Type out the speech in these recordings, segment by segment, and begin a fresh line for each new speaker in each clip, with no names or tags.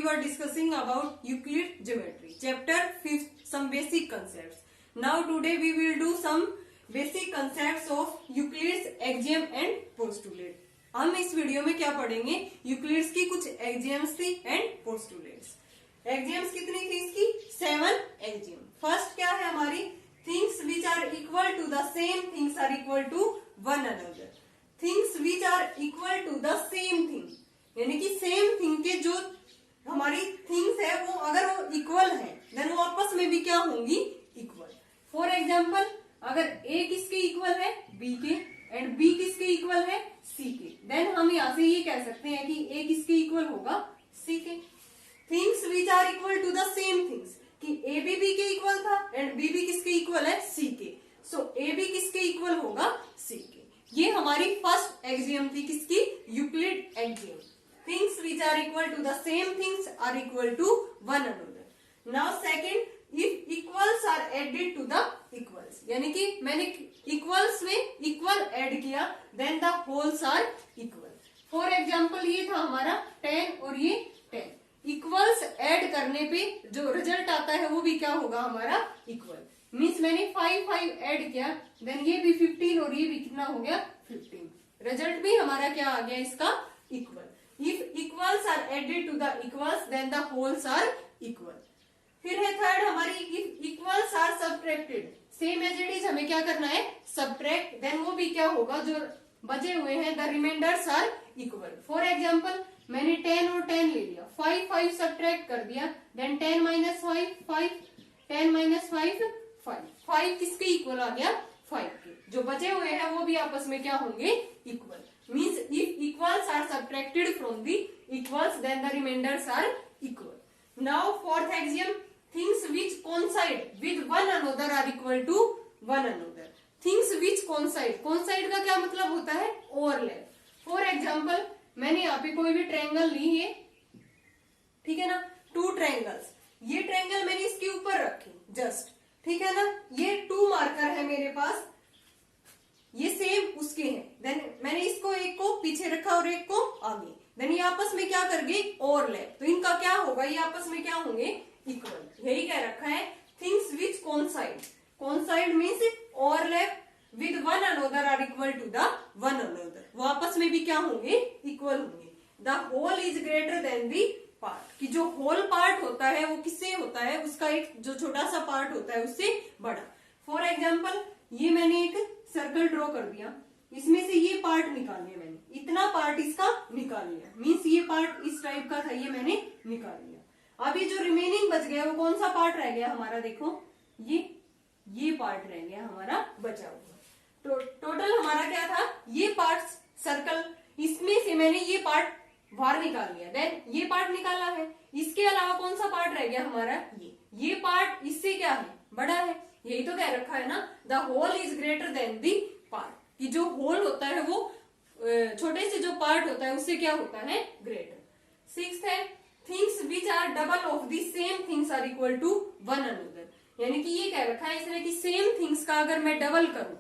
were discussing about Euclid geometry, chapter 5th, some basic concepts. Now today we will do some basic concepts of Euclid's axiom and postulate. हम इस video में क्या पढ़ेंगे? Euclid's की कुछ axioms थी and postulates. Axioms कितनी थी इसकी? 7 एक्सियम. फर्स्ट क्या है हमारी? Things which are equal to the same things are equal to one another. Things which are equal to the same thing, यानी कि सेम थिंग के जो हमारी थिंग्स है वो अगर वो इक्वल है देन वो आपस में भी क्या होंगी? इक्वल. फॉर एग्जाम्पल, अगर ए किसके इक्वल है? बी के, एंड बी किसके इक्वल है? सी के, देन हम यहां से ये कह सकते हैं कि ए किसके इक्वल होगा? सी के. Things which are equal to the same things, कि ए भी बी के इक्वल था एंड बी भी किसके इक्वल है? सी के. सो ए भी किसके इक्वल होगा? सी के. ये हमारी फर्स्ट एक्सियम थी किसकी? Euclid axiom. Things which are equal to the same things are equal to one another. Now second, if equals are added to the equals, यानी कि मैंने इक्वल्स में इक्वल ऐड किया then the wholes are equal. For example, ये था हमारा 10 और ये 10. इक्वल्स ऐड करने पे जो रिजल्ट आता है वो भी क्या होगा? हमारा इक्वल. मीन्स मैंने 5 ऐड किया देन ये भी 15 और ये भी कितना हो गया? 15. रिजल्ट भी हमारा क्या आ गया इसका? Equal. If equals are added to the equals then the wholes are equal. फिर है थर्ड हमारी, if equals are subtracted, same as it is हमें क्या करना है? सबट्रैक्ट, देन वो भी क्या होगा? जो बचे हुए हैं the remainders are equal. For example, मैंने 10 और 10 ले लिया, 5 सबट्रैक्ट कर दिया, देन 10 माइनस 5 10 माइनस 5 किसके इक्वल आ गया? 5 के. जो बचे हुए हैं वो भी आपस में क्या होंगे? Equal. Means if equals are subtracted from the equals then the remainders are equal. Now fourth axiom, things which coincide with one another are equal to one another. Things which coincide, coincide का क्या मतलब होता है? Overlap. For example, मैंने यहाँ पे कोई भी ट्रायंगल ली है, ठीक है ना? 2 ट्रायंगल्स. ये ट्रायंगल मैंने इसके ऊपर रखी जस्ट, ठीक है ना? ये 2 मार्कर है मेरे पास, ये सेम उसके हैं. देन मैंने इसको एक को पीछे रखा और एक को आगे, देन ये आपस में क्या कर गए? ओवरलैप. तो इनका क्या होगा? ये आपस में क्या होंगे? इक्वल. यही कह रखा है things which coincide. Coincide means overlap with one another are equal to the one another. वो आपस में भी क्या होंगे? इक्वल होंगे. The whole is greater than the part, कि जो होल पार्ट होता है वो किससे होता है? उसका एक जो छोटा सा पार्ट होता है उससे बड़ा. फॉर एग्जाम्पल, ये मैंने एक सर्कल ड्रॉ कर दिया, इसमें से ये पार्ट निकाल लिया मैंने, इतना पार्ट इसका निकाल लिया. मीन्स ये पार्ट इस टाइप का था, ये मैंने निकाल लिया. अभी जो रिमेनिंग बच गया वो कौन सा पार्ट रह गया हमारा? देखो, ये पार्ट रह गया हमारा बचा हुआ. तो टोटल हमारा क्या था? ये पार्ट सर्कल, इसमें से मैंने ये पार्ट बाहर निकाल लिया, देन ये पार्ट निकाला है. इसके अलावा कौन सा पार्ट रह गया हमारा? ये पार्ट इससे क्या है? बड़ा है. यही तो कह रखा है ना, the whole is greater than the part, कि जो होल होता है वो छोटे से जो पार्ट होता है उससे क्या होता है? ग्रेटर. 6th है, things which are double of the same things are equal to one another. यानी कि ये कह रखा है इसने कि सेम थिंग्स का अगर मैं डबल करूं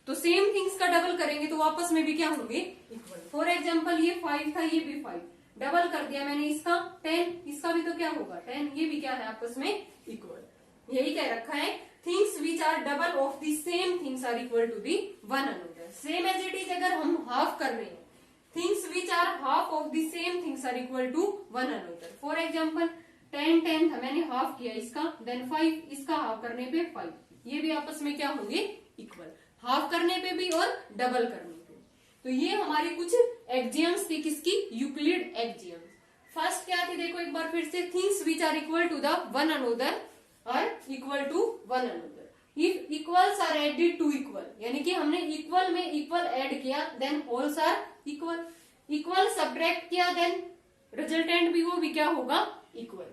तो सेम थिंग्स का डबल करेंगे तो आपस में भी क्या होंगे? इक्वल. फॉर एग्जाम्पल, ये 5 था, ये भी 5, डबल कर दिया मैंने इसका 10, इसका भी तो क्या होगा? 10. ये भी क्या है? आपस में इक्वल. यही कह रखा है things which are double of the same things are equal to the one another. Same as it is अगर हम हाफ कर रहे हैं, things which are half of the same things are equal to one another. For example, 10 था, मैंने half किया इसका, then 5, इसका हाफ करने पे 5. ये भी आपस में क्या होंगे? इक्वल. हाफ करने पे भी और डबल करने पे. तो ये हमारी कुछ एक्सियम्स थी किसकी? Euclid axioms. फर्स्ट क्या थी? देखो एक बार फिर से, things which are equal to the one another are equal to one another. If equals are added to equal, यानी कि हमने इक्वल में इक्वल ऐड किया then wholes are equal. Equal subtract किया देन रिजल्टेंट भी वो भी क्या होगा? Equal.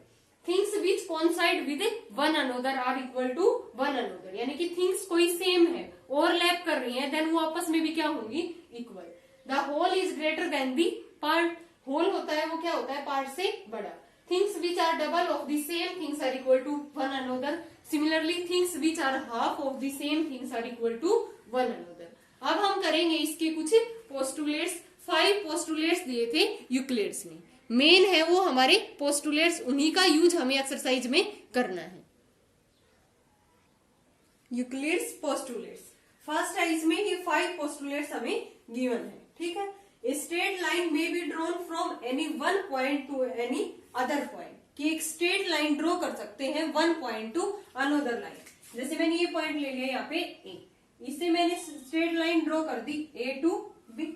Things which coincide with one another are equal to one another, यानी कि थिंग्स कोई सेम है, ओवरलैप कर रही हैं, देन वो आपस में भी क्या होंगी? Equal. The whole is greater than the part. Whole होता है वो क्या होता है? पार्ट से बड़ा. Things which are double of the same things are equal to one another. Similarly things which are half of the same things are equal to one another. अब हम करेंगे इसके कुछ पोस्टुलेट्स. 5 पोस्टुलेट्स दिए थे यूक्लिड्स ने. मेन है वो हमारे पोस्टुलेट्स, उन्हीं का यूज हमें एक्सरसाइज में करना है। यूक्लिड्स पोस्टुलेट्स फर्स्ट है, इसमें ये 5 पोस्टुलेट्स हमें गिवन है, ठीक है। ए स्ट्रेट लाइन में be drawn from any one point two any other point, कि एक स्ट्रेट लाइन ड्रॉ कर सकते हैं one point two another line. जैसे मैंने ये पॉइंट ले लिया यहाँ पे ए, इससे मैंने स्ट्रेट लाइन ड्रॉ कर दी ए टू बी,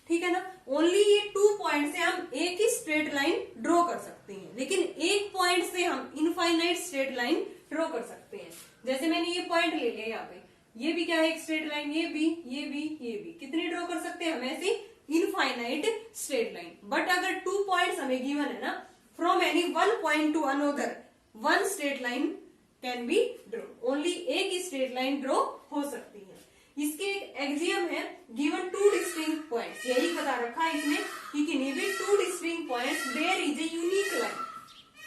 ठीक है ना। ओनली ये 2 पॉइंट से हम एक ही स्ट्रेट लाइन ड्रॉ कर सकते हैं, लेकिन एक पॉइंट से हम इनफाइनाइट स्ट्रेट लाइन ड्रॉ कर सकते हैं। जैसे मैंने ये पॉइंट ले लिया यहाँ पे, ये भी क्या है एक स्ट्रेट लाइन, ये भी, ये भी, ये भी, कितनी ड्रॉ कर सकते हैं हम ऐसे इनफाइनाइट स्ट्रेट लाइन। बट अगर 2 पॉइंट्स हमें गिवन है ना, from any one point two another one straight line can B draw, only एक ही स्ट्रेट लाइन ड्रॉ हो सकती है। इसके एक एक्सियम है, गिवन 2 डिस्टिंक्ट पॉइंट्स, यही बता रखा है इसमें कि किन्हीं भी 2 distinct points there is a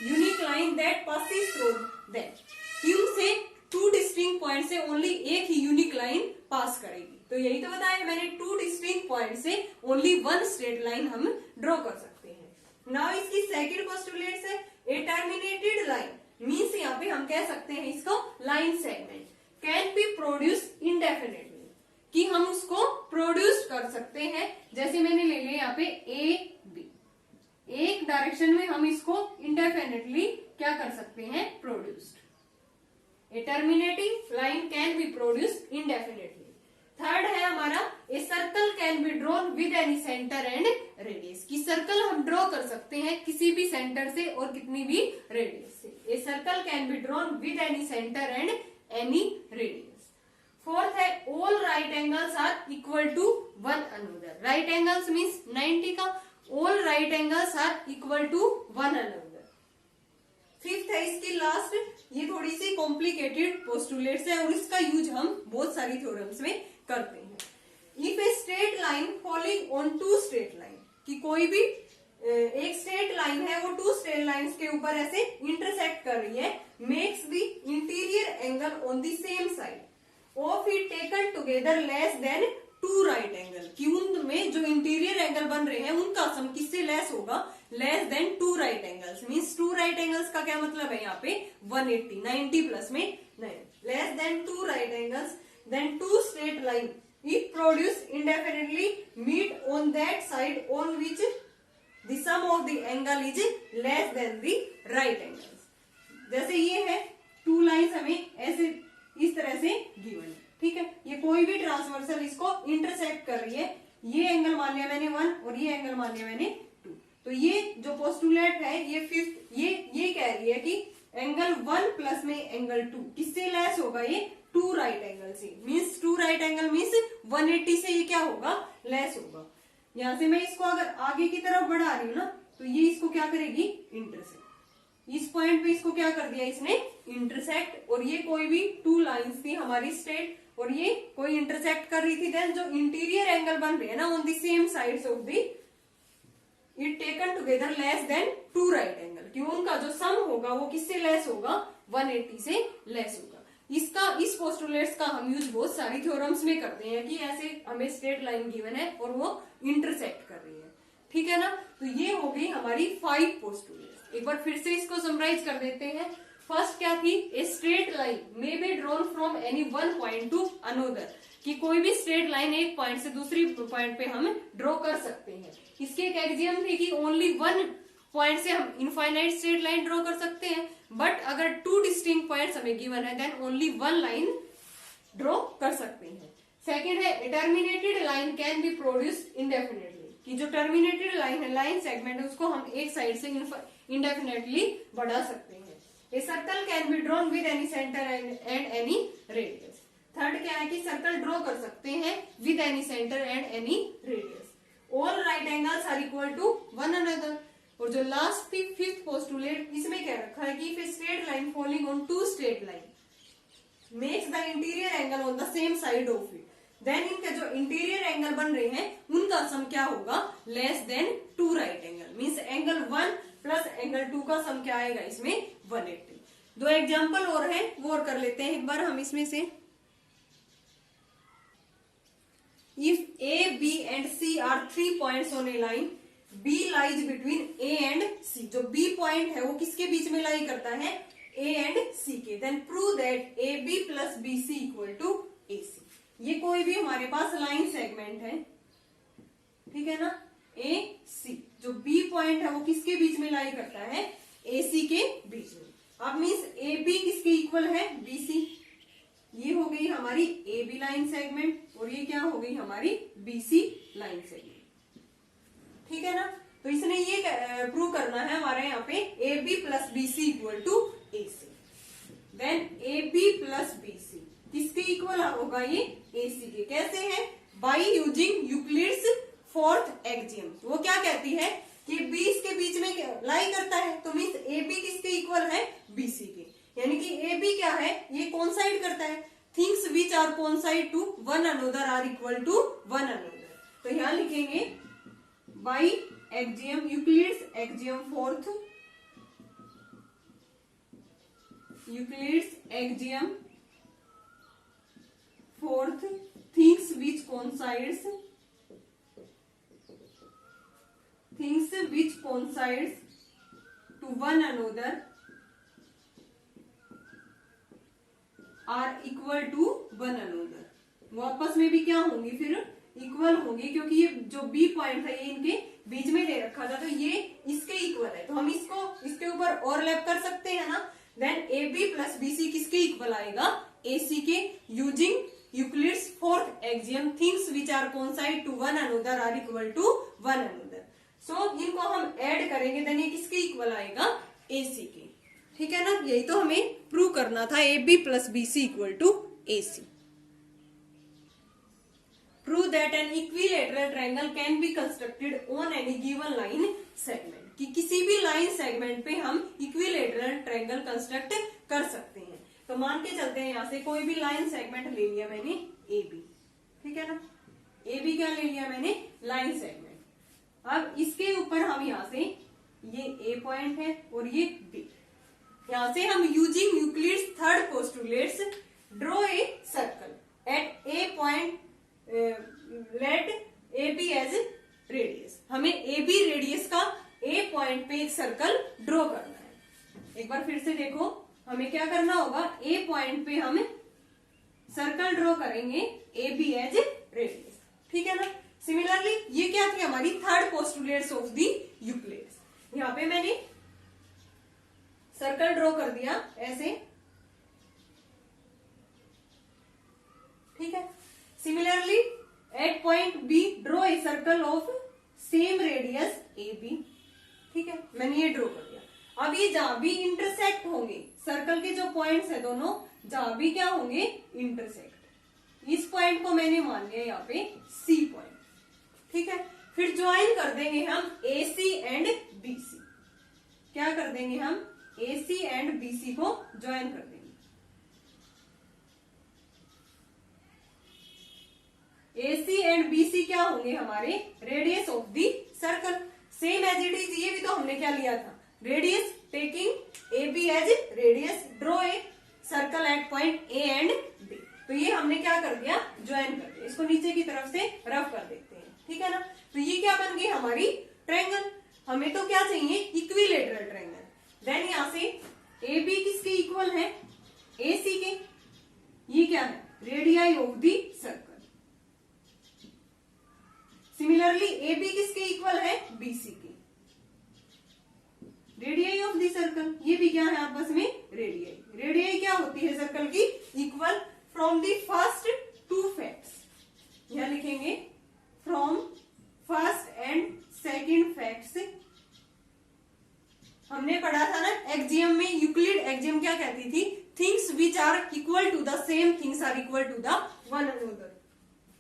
unique line that passes through them, कि उनसे 2 डिस्टिंक्ट पॉइंट से ओनली एक ही यूनिक लाइन पास करेगी। तो यही तो बताया मैंने, 2 डिस्टिंक्ट पॉइंट से ओनली वन स्ट्रेट लाइन हम ड्रॉ कर सकते हैं। नाउ इसकी सेकंड पोस्टुलेट है ए टर्मिनेटेड लाइन, मीन्स यहाँ पे हम कह सकते हैं इसको line segment can be produce indefinitely, कि हम उसको प्रोड्यूस कर सकते हैं। जैसे मैंने ले लिया यहाँ पे ए बी, एक डायरेक्शन में हम इसको इंडेफिनेटली क्या कर सकते हैं, produced. A terminating line can be produced indefinitely. Third है हमारा ए circle can be drawn with any centre and radius, की सर्कल हम ड्रॉ कर सकते हैं किसी भी सेंटर से और कितनी भी रेडियस से। A circle can be drawn with any centre and any radius. Fourth है all right angles are equal to one another, right angles means 90 का, all right angles are equal to one another. Fifth है इसकी last, ये थोड़ी सी complicated postulates है और इसका use हम बहुत सारी थ्योरम्स में करते हैं। If a straight line following on 2 straight line, कि कोई भी एक स्ट्रेट लाइन है वो 2 स्ट्रेट लाइंस के ऊपर ऐसे इंटरसेक्ट कर रही है, makes the interior angle on the same side of it taken together less than 2 right angle, कि उनमें जो इंटीरियर एंगल बन रहे हैं उनका सम किससे लेस होगा, less than 2 right angles. Means 2 right angles का क्या मतलब है यहाँ पे 180, 90 प्लस में 9, less than 2 right angles then 2 straight line if produce indefinitely meet on that side on which the sum of the angle is less than the right angles. जैसे ये है 2 लाइन्स हमें ऐसे इस तरह से गिवन है, ठीक है। ये कोई भी ट्रांसवर्सल इसको इंटरसेक्ट कर रही है, ये एंगल मान लिया मैंने 1 और ये एंगल मान लिया मैंने 2। तो ये जो पोस्टुलेट है ये फिफ्थ, ये कह रही है कि एंगल 1 प्लस में एंगल 2 किससे लेस होगा, ये 2 राइट एंगल से। मीन्स 2 राइट एंगल मीन्स 180 से ये क्या होगा, लेस होगा। यहां से मैं इसको अगर आगे की तरफ बढ़ा रही हूँ ना, तो ये इसको क्या करेगी, इंटरसेक्ट। इस पॉइंट पे इसको क्या कर दिया इसने, इंटरसेक्ट। और ये कोई भी 2 लाइंस थी हमारी स्ट्रेट और ये कोई इंटरसेक्ट कर रही थी, देन जो इंटीरियर एंगल बन रहे हैं ना on the same sides of the it taken together less than 2 right angle, कि उनका जो सम होगा वो किससे लेस होगा, 180 से लेस होगा। इस पोस्टुलेट्स का हम यूज बहुत सारी थ्योरम्स में करते हैं कि ऐसे हमें स्ट्रेट लाइन गिवन है और वो इंटरसेक्ट कर रही है, ठीक है ना। तो ये हो गई हमारी 5 पोस्टुलेट्स। एक बार फिर से इसको समराइज कर देते हैं। फर्स्ट क्या थी, ए straight line may be drawn from any one point two another, कि कोई भी स्ट्रेट लाइन एक पॉइंट से दूसरी पॉइंट पे हम ड्रॉ कर सकते हैं। इसके एक एक्सियम थी कि ओनली वन पॉइंट से हम इनफाइनाइट स्ट्रेट लाइन ड्रॉ कर सकते हैं, बट अगर 2 डिस्टिंक्ट पॉइंट्स हमें गिवन है then only one line draw कर सकते हैं। सेकेंड है terminated line can be produced indefinitely, कि जो टर्मिनेटेड लाइन है, लाइन सेगमेंट है, उसको हम एक साइड से इंडेफिनेटली बढ़ा सकते हैं। A circle can be drawn with any centre and any radius. Third क्या है कि सर्कल ड्रॉ कर सकते हैं with any centre and any radius. All right angles are equal to one another. और जो लास्ट थी 5th पोस्टुलेट, इसमें क्या रखा है कि if a straight line following on 2 straight line makes the interior angle on the same side of it, then इनके जो इंटीरियर एंगल बन रहे हैं उनका सम क्या होगा, less than 2 right angle. Means angle 1 plus angle 2 का सम क्या आएगा इसमें, 180। 2 एग्जाम्पल और है वो और कर लेते हैं एक बार हम इसमें से। If A, B and C are 3 points on a line B lies between A and C। जो B पॉइंट है वो किसके बीच में लाई करता है? A एंड C के। Then prove that AB plus BC equal to AC। ये कोई भी हमारे पास लाइन सेगमेंट है, ठीक है ना, AC। जो B पॉइंट है वो किसके बीच में लाई करता है? AC के बीच में। अब मीन्स AB किसके इक्वल है? BC। ये हो गई हमारी AB लाइन सेगमेंट और ये क्या हो गई हमारी BC लाइन सेगमेंट, ठीक है ना। तो इसने ये प्रूव करना है हमारे यहाँ पे AB plus BC equal to AC। Then AB plus BC किसके इक्वल होगा? ये AC के। कैसे है? By using Euclid's fourth axiom. वो क्या कहती है कि B इसके बीच में लाई करता है, तो मीन्स AB किसके इक्वल है? BC के। यानी कि AB क्या है? ये कोइंसाइड करता है। Things which are coincide to one another are equal to one another. तो यहां लिखेंगे by axiom, Euclid's axiom fourth, Euclid's axiom fourth, things which coincides, things which coincides to one another are equal to one another. वो आपस में भी क्या होंगी? फिर इक्वल होंगी, क्योंकि ये जो बी पॉइंट है ये इनके बीच में दे रखा था, तो ये इसके इक्वल है, तो हम इसको इसके ऊपर ओवरलैप कर सकते हैं ना। Then A B plus B C किसके इक्वल आएगा? ए सी के, using Euclid's fourth axiom things which are coincide to one another are equal to one another. So इनको हम ऐड करेंगे, देन ये किसके इक्वल आएगा? ए सी के, ठीक है ना। यही तो हमें प्रूव करना था, A B plus B C equal to A C. Prove that an equilateral triangle can be constructed on any given line segment. कि किसी भी लाइन सेगमेंट पे हम इक्विलेटरल ट्रायंगल कंस्ट्रक्ट कर सकते हैं। तो मान के चलते हैं, यहां से कोई भी लाइन सेगमेंट ले लिया मैंने ए बी, ठीक है ना। ए बी क्या ले लिया मैंने? Line segment. अब इसके ऊपर हम यहां से ये ए पॉइंट है और ये बी, यहां से हम using Euclid's third postulates draw a circle at a point, let A B as radius. हमें ए बी रेडियस का ए पॉइंट पे एक सर्कल ड्रॉ करना है। एक बार फिर से देखो, हमें क्या करना होगा? ए पॉइंट पे हम सर्कल ड्रॉ करेंगे ए बी एज रेडियस, ठीक है ना। सिमिलरली ये क्या थी? हमारी third postulates of the Euclid's. यहां पे मैंने सर्कल ड्रॉ कर दिया ऐसे, ठीक है। Similarly at point B draw a circle of same radius A B, ठीक है, मैंने ये ड्रॉ कर दिया। अब ये जहां भी इंटरसेक्ट होंगे, सर्कल के जो पॉइंट्स है दोनों, जहां भी क्या होंगे? इंटरसेक्ट। इस पॉइंट को मैंने मान लिया यहाँ पे सी पॉइंट, ठीक है। फिर ज्वाइन कर देंगे हम ए सी एंड बी सी। क्या कर देंगे हम? ए सी एंड बी सी को ज्वाइन कर देंगे। ए सी एंड बी सी क्या होंगे? हमारे radius of the circle. Same as it is, ये भी तो हमने क्या लिया था? Radius, taking A B as radius, draw a circle at point A and B. तो ये हमने क्या कर दिया? ज्वाइन कर दिया। इसको नीचे की तरफ से रफ कर देते हैं, ठीक है ना। तो ये क्या बन गई? हमारी ट्रायंगल। हमें तो क्या चाहिए? Equilateral triangle. देन यहां से ए बी किसके इक्वल है? ए सी के। ये क्या है? Radii of the circle. Similarly A B किसके इक्वल है? बी सी के। रेडियाई ऑफ दी सर्कल, ये भी क्या है आपस में? रेडियाई। रेडियाई क्या होती है सर्कल की? Equal from the first two facts. यहां लिखेंगे from first and second facts. हमने पढ़ा था ना एक्जियम में, यूक्लिड एक्जियम क्या कहती थी? Things which are equal to the same things are equal to the one another.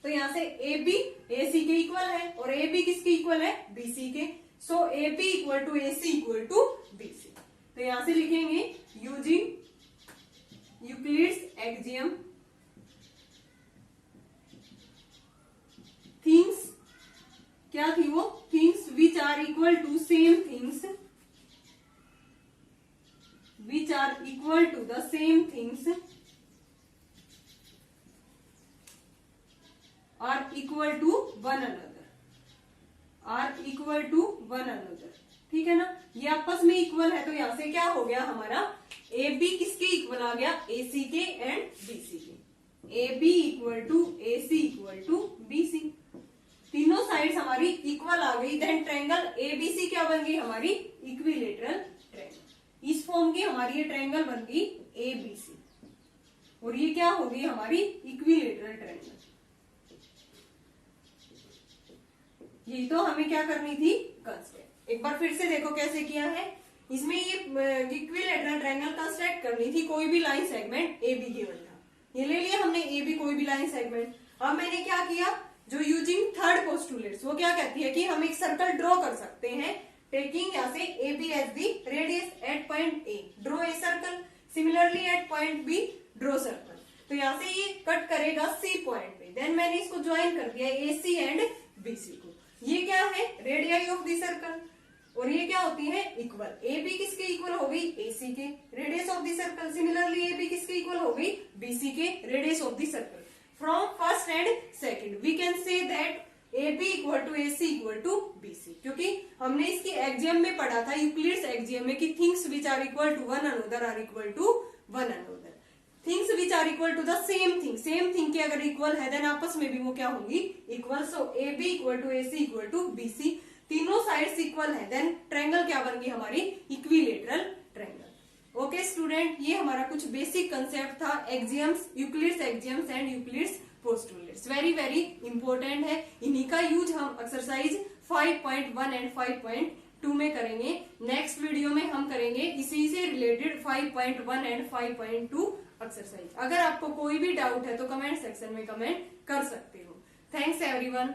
तो यहां से ए बी ए सी के इक्वल है और ए बी किसके इक्वल है? बी सी के। So A B equal to A C equal to B C. तो यहां से लिखेंगे यूजिंग यूक्लिड्स एक्जियम थिंग्स, क्या थी वो? Things which are equal to same things, which are equal to the same things are equal to one another। Are equal to one another, ठीक है ना। ये आपस में इक्वल है तो यहाँ से क्या हो गया हमारा, ए बी किसके इक्वल आ गया, ए सी के एंड बी सी के। A B equal to A C equal to B C, तीनों साइड्स हमारी इक्वल आ गई। Then triangle A B C क्या बन गई हमारी, इक्विलेटरल ट्रायंगल। इस फॉर्म की हमारी ये ट्रायंगल बन गई ए बी सी, और ये क्या हो गई हमारी इक्विलेटरल ट्रायंगल। ये तो हमें क्या करनी थी, कंस्ट्रक्ट। एक बार फिर से देखो कैसे किया है। इसमें ये इक्विलेटरल ट्रायंगल कंस्ट्रक्ट करनी थी, कोई भी line segment A be given था, ये ले लिया हमने ए बी कोई भी लाइन सेगमेंट। अब मैंने क्या किया, जो यूजिंग थर्ड पोस्टुलेट्स, वो क्या कहती है कि हम एक सर्कल ड्रॉ कर सकते हैं टेकिंग यहाँ से A B as the radius at point A, draw a circle. Similarly at point B draw circle, तो यहाँ से ये कट करेगा सी पॉइंट पे। देन मैंने इसको ज्वाइन कर दिया ए सी एंड बी सी को। ये क्या है, रेडियाई ऑफ दी सर्कल, और ये क्या होती है, इक्वल। ए बी किसके इक्वल हो गई, ए सी के, radius of the circle. Similarly A B किसके इक्वल हो गई, बी सी के, radius of the circle. From first and second we can say that A B equal to A C equal to B C, क्योंकि हमने इसकी axiom में पढ़ा था, यूक्लिड्स एक्जियम में, कि things which are equal to one another are equal to one another. Things which are equal to the same thing के अगर इक्वल है देन आपस में भी वो क्या होंगी, equal. So A B equal to A C equal to B C, तीनों साइड्स इक्वल है, देन ट्रायंगल क्या बन गई हमारी, इक्विलेटरल ट्रायंगल। ओके स्टूडेंट, ये हमारा कुछ बेसिक कंसेप्ट था axioms, Euclid's axioms and Euclid's postulates. Very very important है, इन्हीं का यूज हम एक्सरसाइज 5.1 एंड 5.2 में करेंगे। नेक्स्ट वीडियो में हम करेंगे इसी से रिलेटेड 5.1 एंड 5.2 एक्सरसाइज। अगर आपको कोई भी डाउट है तो कमेंट सेक्शन में कमेंट कर सकते हो। Thanks everyone.